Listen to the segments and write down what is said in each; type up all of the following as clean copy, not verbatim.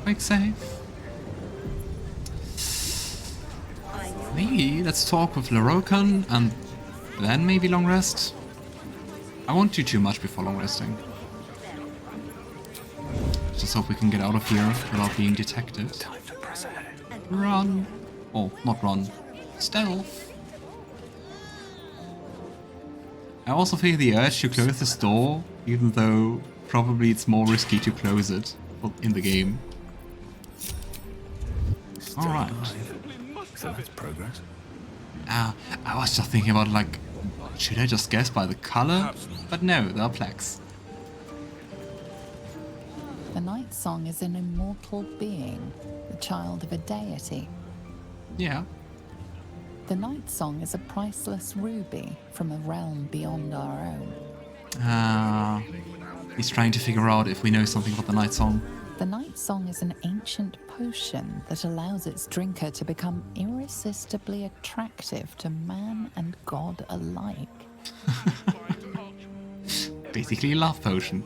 Quick save. Maybe let's talk with Looroakan and then maybe long rest. I won't do too much before long resting. Just hope we can get out of here without being detected. Time to press ahead. Run! Oh, not run. Stealth! I also feel the urge to close this door, even though probably it's more risky to close it in the game. Alright. So that's progress. I was just thinking about, like, should I just guess by the color? But no, there are plaques. The Nightsong is an immortal being, the child of a deity. Yeah. The Nightsong is a priceless ruby from a realm beyond our own. He's trying to figure out if we know something about the Nightsong. The Nightsong is an ancient potion that allows its drinker to become irresistibly attractive to man and god alike. Basically a love potion.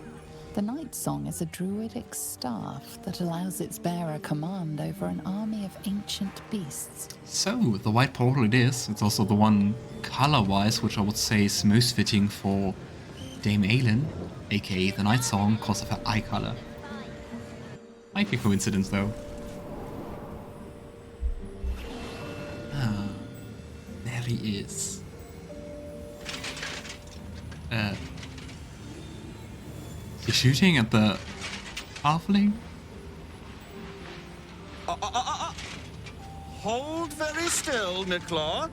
The Nightsong is a druidic staff that allows its bearer command over an army of ancient beasts. So, the white portal it is. It's also the one color-wise which I would say is most fitting for Dame Aelin, aka the Nightsong, because of her eye color. Might be a coincidence though. Ah, there he is. Is he shooting at the halfling? Hold very still, Nicklaw.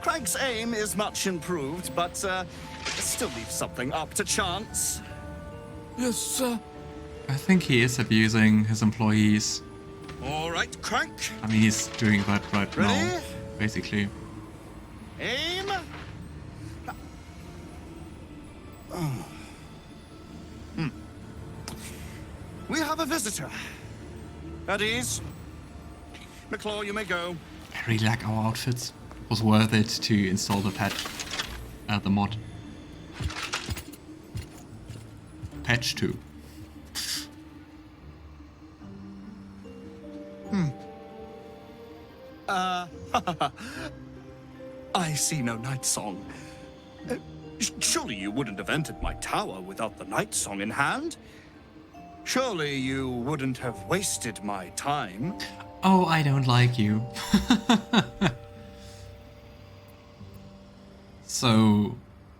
Craig's aim is much improved, but still leaves something up to chance. Yes, sir. I think he is abusing his employees. All right, Craig. I mean, he's doing that right now, Ready? basically. Aim. We have a visitor. At ease. Nicklaw, you may go. I really like our outfits. It was worth it to install the patch, the mod. Patch 2. I see no Nightsong. Surely you wouldn't have entered my tower without the Nightsong in hand? Surely you wouldn't have wasted my time? Oh, I don't like you. So,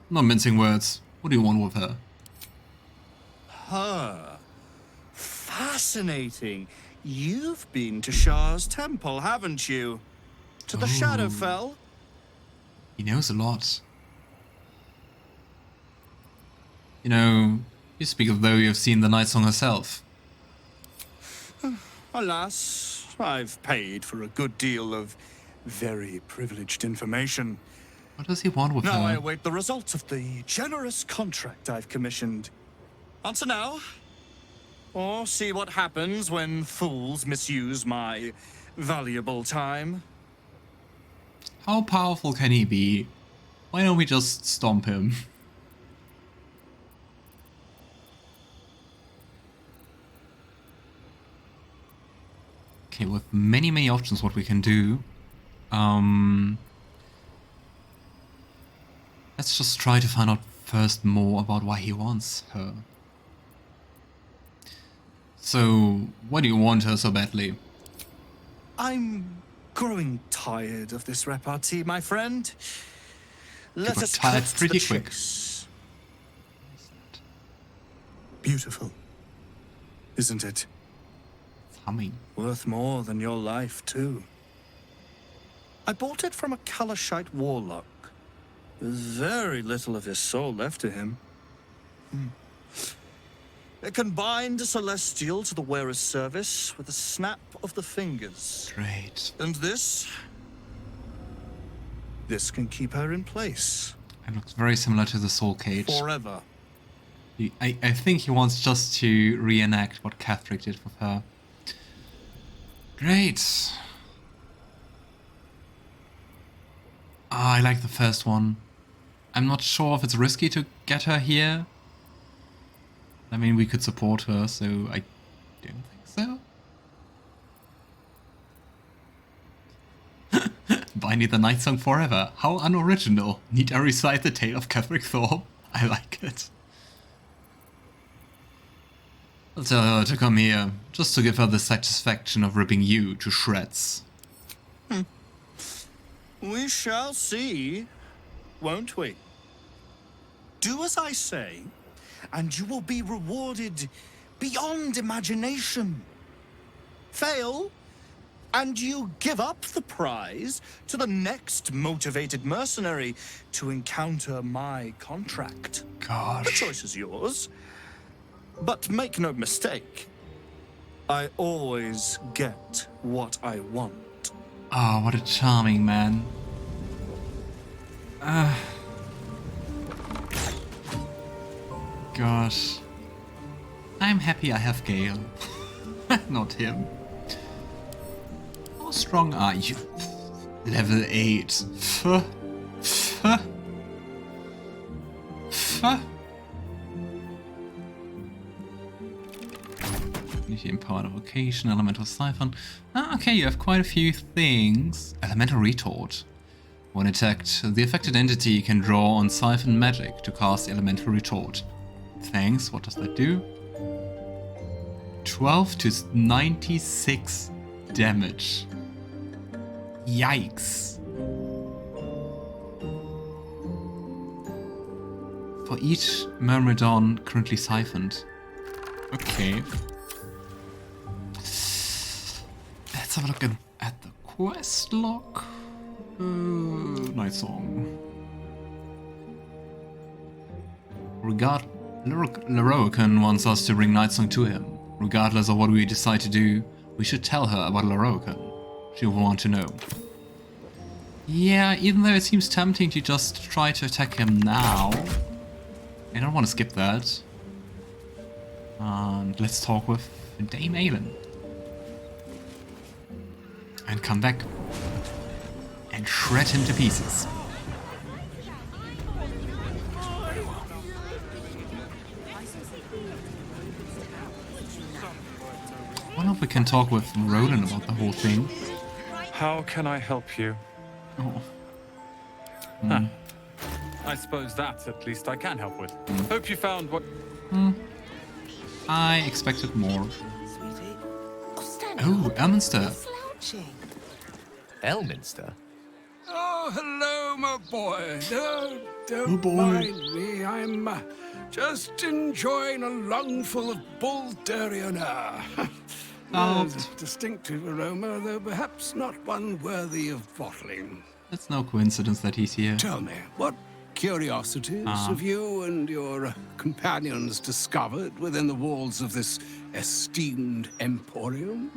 not mincing words. What do you want with her? Her. Fascinating. You've been to Shah's temple, haven't you? To the Shadowfell? He knows a lot. You know, you speak as though you've seen the Nightsong herself. Alas, I've paid for a good deal of very privileged information. What does he want with Now I her? await the results of the generous contract I've commissioned. Answer now, or see what happens when fools misuse my valuable time. How powerful can he be? Why don't we just stomp him? Okay, with many options what we can do. Let's just try to find out first more about why he wants her. So, why do you want her so badly? I'm growing tired of this repartee, my friend. Let got us tired cut to pretty the quick. chase. Beautiful, isn't it? It's humming. Worth more than your life, too. I bought it from a Kalashite warlock. There's very little of his soul left to him. It can bind a celestial to the wearer's service with a snap of the fingers. Great. And this can keep her in place. It looks very similar to the soul cage. Forever. I think he wants just to reenact what Catherick did with her. Great. I like the first one. I'm not sure if it's risky to get her here. I mean, we could support her, so I Don't think so. Binding the Nightsong forever. How unoriginal. Need I recite the tale of Catherick Thorpe? I like it. I'll tell her to come here, just to give her the satisfaction of ripping you to shreds. We shall see, won't we? Do as I say, and you will be rewarded beyond imagination. Fail, and you give up the prize to the next motivated mercenary to encounter my contract. Gosh. The choice is yours. But make no mistake, I always get what I want. Oh, what a charming man. Gosh. I'm happy I have Gale. Not him. How strong are you? Level 8. Fuh. Fuh. Fuh. Empowered evocation, elemental siphon. Ah, okay, you have quite a few things. Elemental retort. When attacked, the affected entity can draw on siphon magic to cast elemental retort. Thanks, what does that do? 12 to 96 damage. Yikes. For each Myrmidon currently siphoned. Okay. Let's have a look at the quest log. Nightsong. Looroakan wants us to bring Nightsong to him. Regardless of what we decide to do, we should tell her about Looroakan. She will want to know. Yeah, even though it seems tempting to just try to attack him now, I don't want to skip that. And let's talk with Dame Aelin. And come back and shred him to pieces. I wonder if we can talk with Roland about the whole thing. How can I help you? Oh. Huh. I suppose that, at least, I can help with. Hope you found what... I expected more. Oh, Elminster. Elminster? Oh, hello, my boy. Don't boy. mind me. I'm just enjoying a lungful of Baldurian air. There's a distinctive aroma, though perhaps not one worthy of bottling. It's no coincidence that he's here. Tell me, what curiosities have you and your companions discovered within the walls of this esteemed emporium?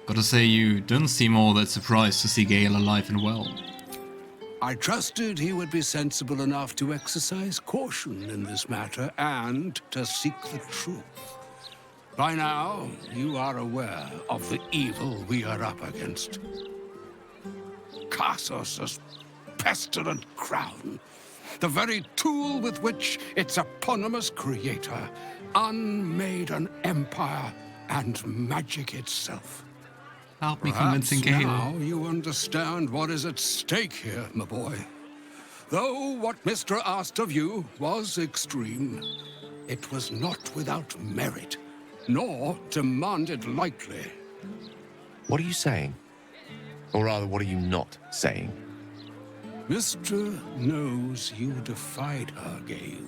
Gotta say, you don't seem all that surprised to see Gale alive and well. I trusted he would be sensible enough to exercise caution in this matter and to seek the truth. By now, you are aware of the evil we are up against. Kassos' pestilent crown, the very tool with which its eponymous creator unmade an empire and magic itself. Help me Perhaps convincing Gale. now you understand what is at stake here, my boy. Though what Mr. asked of you was extreme, it was not without merit, nor demanded lightly. What are you saying? Or rather, what are you not saying? Mr. knows you defied her, Gale.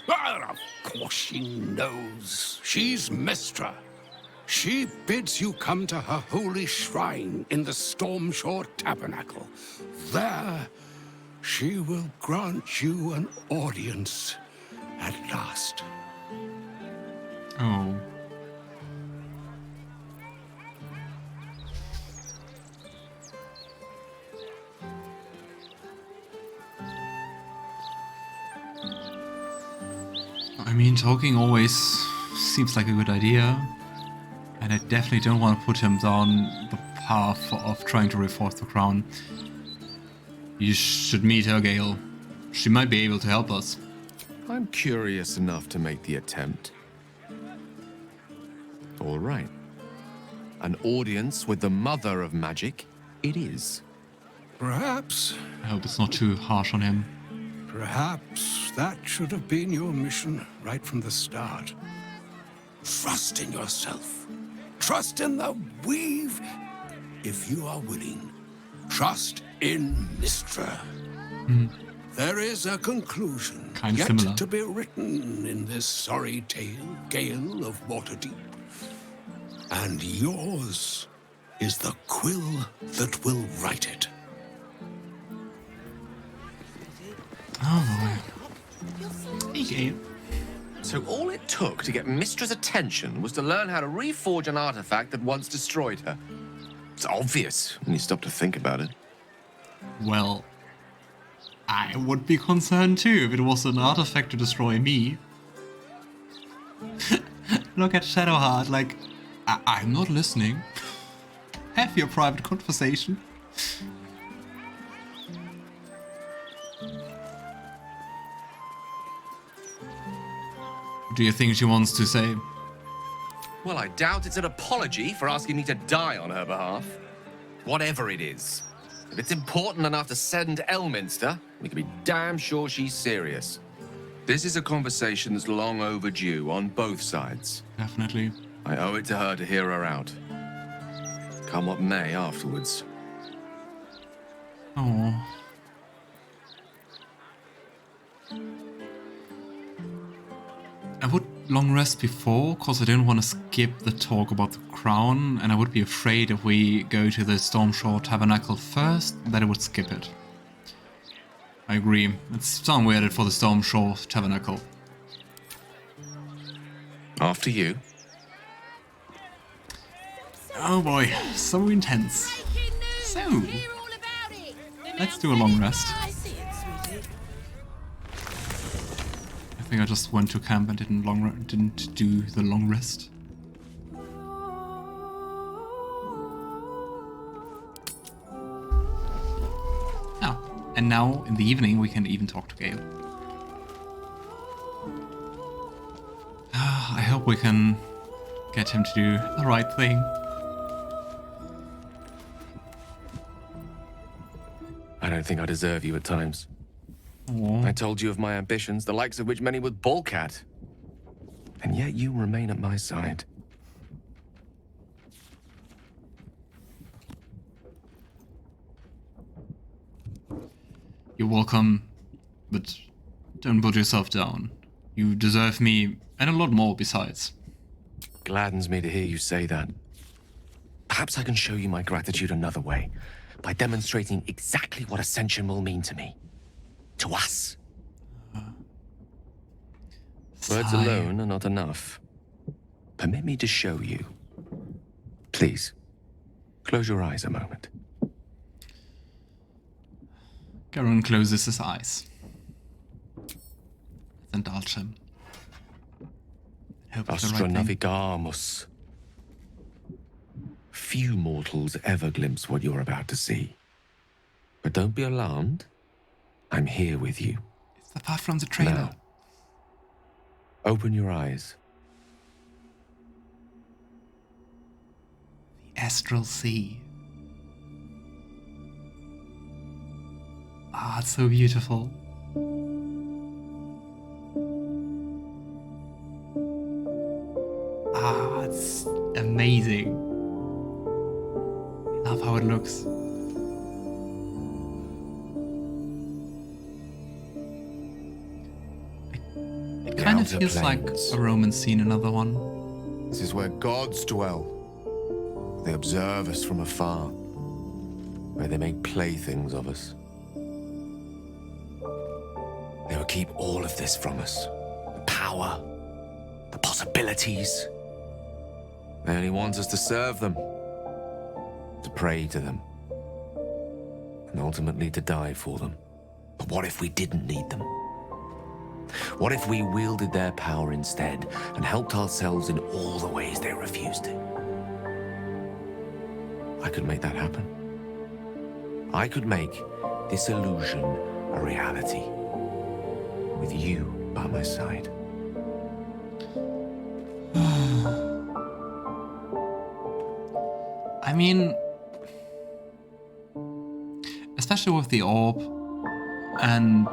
Well, of course she knows. She's Mistra. She bids you come to her holy shrine in the Stormshore Tabernacle. There, she will grant you an audience at last. Oh. I mean, talking always seems like a good idea. And I definitely don't want to put him down the path of trying to reinforce the crown. You should meet her, Gale. She might be able to help us. I'm curious enough to make the attempt. All right. An audience with the mother of magic, it is. Perhaps, I hope it's not too harsh on him. perhaps that should have been your mission right from the start. Trust in yourself. Trust in the weave, if you are willing. Trust in Mystra. There is a conclusion Kinda yet similar. to be written in this sorry tale, Gale of Waterdeep. And yours is the quill that will write it. Oh boy. Hey, Gale. So all it took to get Mistra's attention was to learn how to reforge an artifact that once destroyed her. It's obvious when you stop to think about it. Well, I would be concerned too if it was an artifact to destroy me. Look at Shadowheart, like, I'm not listening. Have your private conversation. Do you think she wants to say? Well, I doubt it's an apology for asking me to die on her behalf. Whatever it is. If it's important enough to send Elminster, we can be damn sure she's serious. This is a conversation that's long overdue on both sides. Definitely. I owe it to her to hear her out. Come what may afterwards. Oh. I would long rest before, because I didn't want to skip the talk about the crown, and I would be afraid if we go to the Stormshore Tabernacle first, that it would skip it. I agree. It's sound weird for the Stormshore Tabernacle. After you. Oh boy, so intense. So, let's do a long rest. I think I just went to camp and didn't do the long rest. Oh, and now in the evening we can even talk to Gale. I hope we can get him to do the right thing. I don't think I deserve you at times. Aww. I told you of my ambitions, the likes of which many would balk at. And yet you remain at my side. You're welcome, but don't put yourself down. You deserve me, and a lot more besides. Gladdens me to hear you say that. Perhaps I can show you my gratitude another way, by demonstrating exactly what Ascension will mean to me. To us. Words Sigh. alone are not enough. Permit me to show you. Please, close your eyes a moment. Garon closes his eyes. Let's indulge him. Hope it's the Astra right thing. navigamus. Few mortals ever glimpse what you're about to see. But don't be alarmed. I'm here with you. It's the part from the trailer. Now, open your eyes. The Astral Sea. Ah, it's so beautiful. Ah, it's amazing. I love how it looks. It kind of outer feels like planes. a Roman scene, another one. This is where gods dwell. They observe us from afar, where they make playthings of us. They will keep all of this from us. The power, the possibilities. They only want us to serve them, to pray to them, and ultimately to die for them. But what if we didn't need them? What if we wielded their power instead and helped ourselves in all the ways they refused to? I could make that happen. I could make this illusion a reality. With you by my side. I mean, especially with the orb and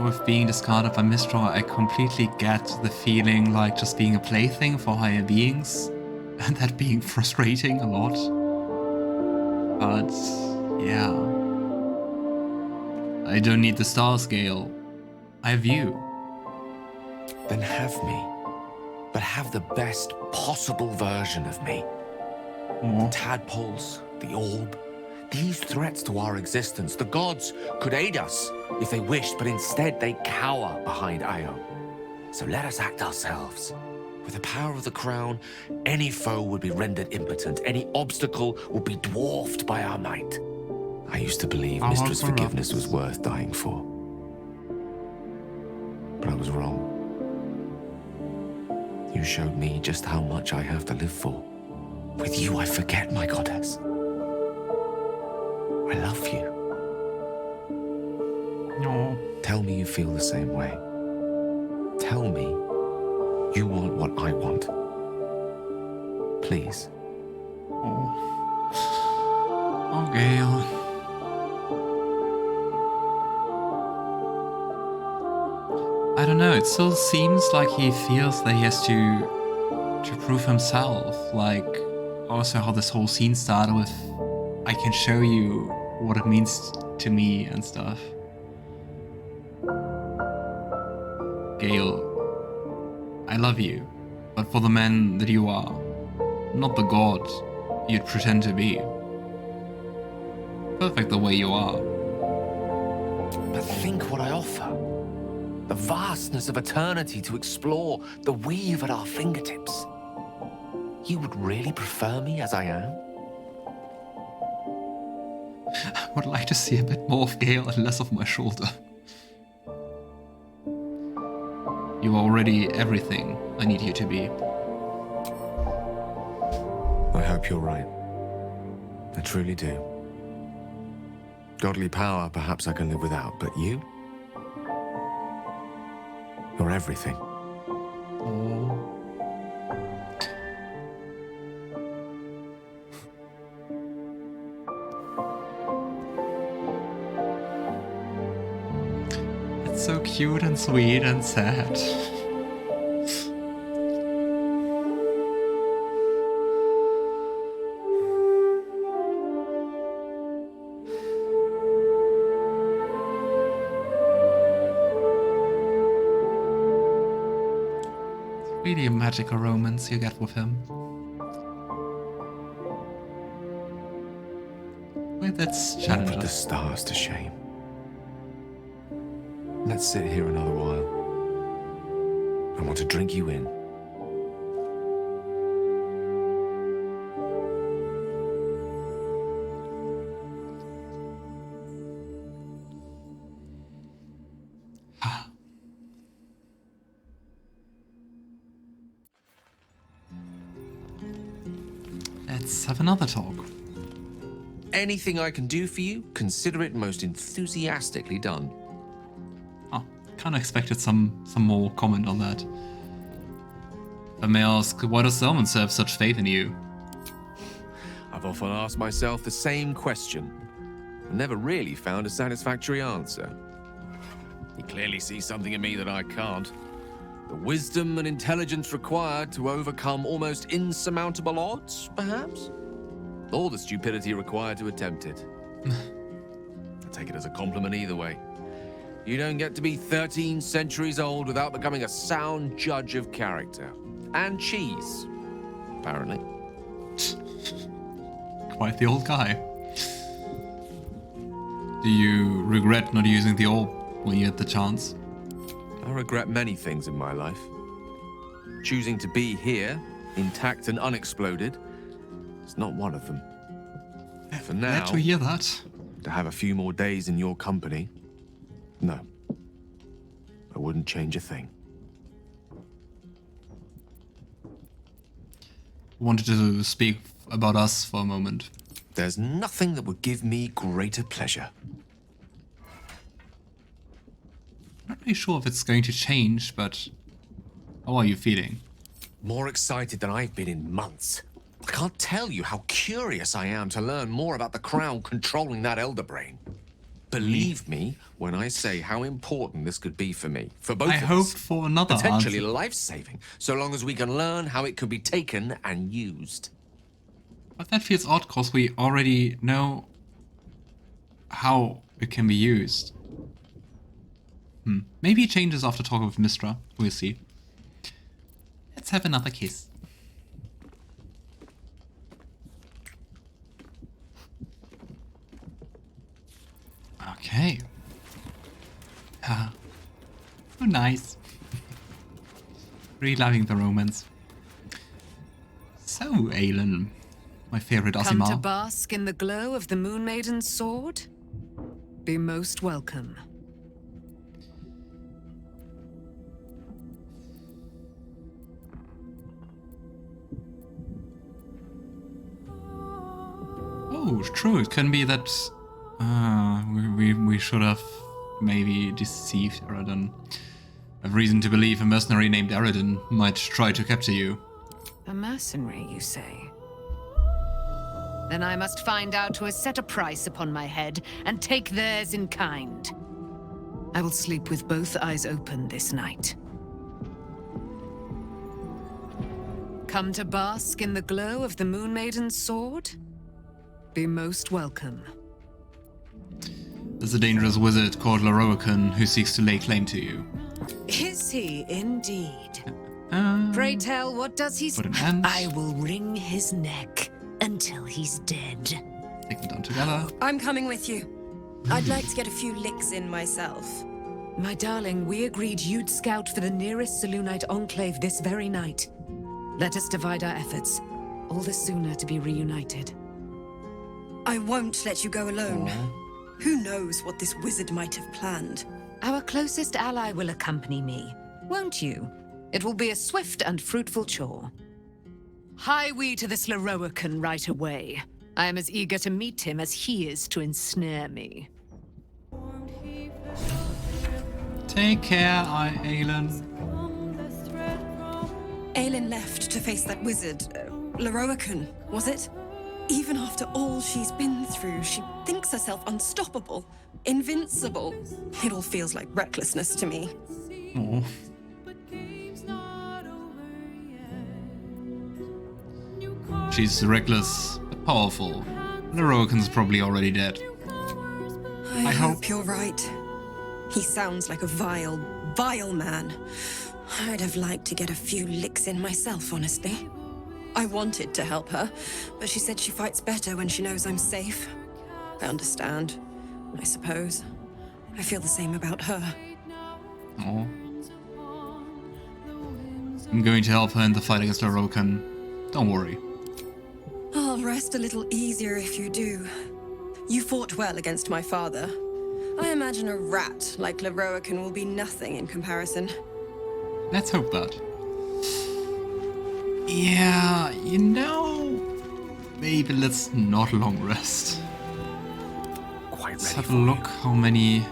with being discarded by Mistral, I completely get the feeling like just being a plaything for higher beings, and that being frustrating a lot. But yeah, I don't need the stars, Gale. I have you. Then have me, but have the best possible version of me. The tadpoles, the orb, these threats to our existence. The gods could aid us if they wished, but instead they cower behind Io. So let us act ourselves. With the power of the crown, any foe would be rendered impotent. Any obstacle would be dwarfed by our might. I used to believe Mistress Forgiveness was worth dying for. But I was wrong. You showed me just how much I have to live for. With you, I forget, my goddess. I love you. No. Tell me you feel the same way. Tell me you want what I want. Please. Oh, Gale. I don't know, it still seems like he feels that he has to prove himself. Like, also how this whole scene started with, I can show you what it means to me and stuff. Gale, I love you, but for the man that you are, not the god you'd pretend to be. Perfect the way you are. But think what I offer. The vastness of eternity to explore, the weave at our fingertips. You would really prefer me as I am? I would like to see a bit more of Gale and less of my shoulder. You are already everything I need you to be. I hope you're right. I truly do. Godly power, perhaps I can live without, but you? You're everything. It's so cute and sweet and sad. Really a magical romance you get with him. Wait, that's You put challenging. the stars to shame. Let's sit here another while. I want to drink you in. Let's have another talk. Anything I can do for you, consider it most enthusiastically done. Oh, kind of expected some more comment on that. If I may ask, why does Selman have such faith in you? I've often asked myself the same question, and never really found a satisfactory answer. He clearly sees something in me that I can't. The wisdom and intelligence required to overcome almost insurmountable odds, perhaps? Or the stupidity required to attempt it. I take it as a compliment either way. You don't get to be 13 centuries old without becoming a sound judge of character. And cheese, apparently. Quite the old guy. Do you regret not using the orb when you had the chance? I regret many things in my life. Choosing to be here, intact and unexploded, is not one of them. For now, Glad to hear that. to have a few more days in your company, no. I wouldn't change a thing. Wanted to speak about us for a moment. There's nothing that would give me greater pleasure. Not really sure if it's going to change, but how are you feeling? More excited than I've been in months. I can't tell you how curious I am to learn more about the crown controlling that elder brain. Believe me when I say how important this could be for me, for both I of hoped us. for another Potentially answer. life-saving, so long as we can learn how it could be taken and used. But that feels odd, because we already know how it can be used. Maybe it changes after talking with Mystra. We'll see. Let's have another kiss. Okay. Oh, nice. Really loving the romance. So, Aelin, my favorite Come to Aasimar. bask in the glow of the Moon Maiden's sword? Be most welcome. Oh, true. It can be that we should have maybe deceived Eridan. I have reason to believe a mercenary named Eridan might try to capture you. A mercenary, you say? Then I must find out who has set a price upon my head and take theirs in kind. I will sleep with both eyes open this night. Come to bask in the glow of the Moon Maiden's sword? Be most welcome. There's a dangerous wizard called Looroakan who seeks to lay claim to you. Is he indeed? Pray tell, what does he Put an end. I will wring his neck until he's dead. Take them down together. I'm coming with you. I'd like to get a few licks in myself. My darling, we agreed you'd scout for the nearest Selûnite enclave this very night. Let us divide our efforts, all the sooner to be reunited. I won't let you go alone. Who knows what this wizard might have planned? Our closest ally will accompany me, won't you? It will be a swift and fruitful chore. Hie we to this Looroakan right away. I am as eager to meet him as he is to ensnare me. Take care, Aelin. Aelin left to face that wizard, Looroakan, was it? Even after all she's been through, she thinks herself unstoppable, invincible. It all feels like recklessness to me. Oh. She's reckless, but powerful. Looroakan's probably already dead. I hope- hope you're right. He sounds like a vile, vile man. I'd have liked to get a few licks in myself, honestly. I wanted to help her, but she said she fights better when she knows I'm safe. I understand, I suppose. I feel the same about her. Oh. I'm going to help her in the fight against Looroakan. Don't worry. I'll rest a little easier if you do. You fought well against my father. I imagine a rat like Looroakan will be nothing in comparison. Let's hope that. Yeah, you know, maybe let's not long rest. Quite Let's ready have for a look how many.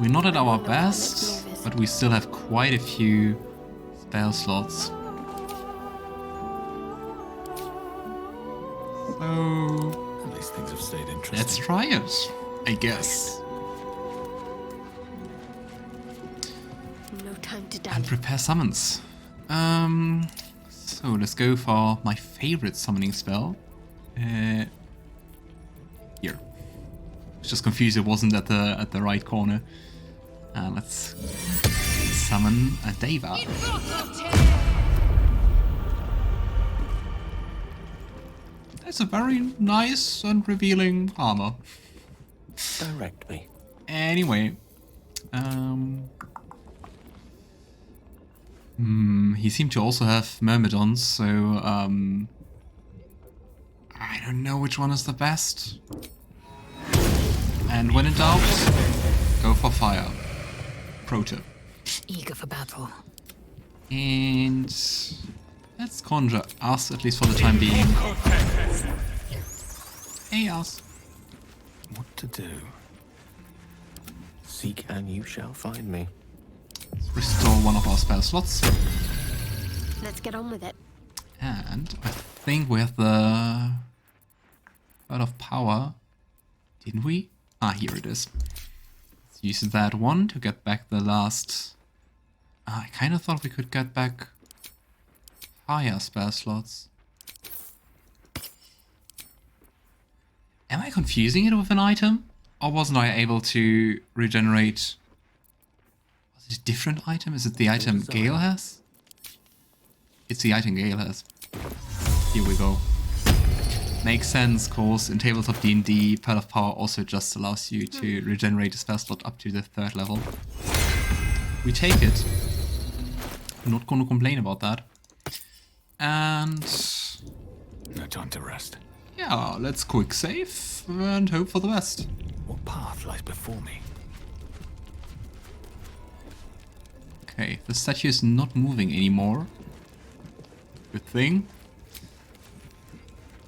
We're not at our best, but we still have quite a few spell slots. So At least things have stayed interesting. let's try it, I guess. No time to die. And prepare summons. So let's go for my favorite summoning spell. Here. Was just confused it wasn't at the right corner. Let's summon a Deva. That's a very nice and revealing armor. Direct me. Anyway, he seemed to also have Myrmidons, so I don't know which one is the best. And when in doubt, go for fire. Pro tip. Eager for battle. And let's conjure us, at least for the time being. Hey, us. What to do? Seek and you shall find me. Let's restore one of our spell slots. Let's get on with it. And I think we have the Bird of Power. Didn't we? Ah, here it is. Let's use that one to get back the last... I kind of thought we could get back fire spell slots. Am I confusing it with an item? Or wasn't I able to regenerate... Was it a different item? Is it the item Gale has? It's the item Gale has. Here we go. Makes sense, cause in tabletop D&D, Pearl of Power also just allows you to regenerate a spell slot up to the 3rd level. We take it. I'm not gonna complain about that. And... No time to rest. yeah, let's quick save and hope for the best. What path lies before me? Okay, the statue is not moving anymore. Good thing.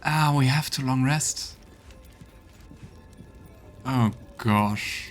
Ah, we have to long rest. Oh gosh.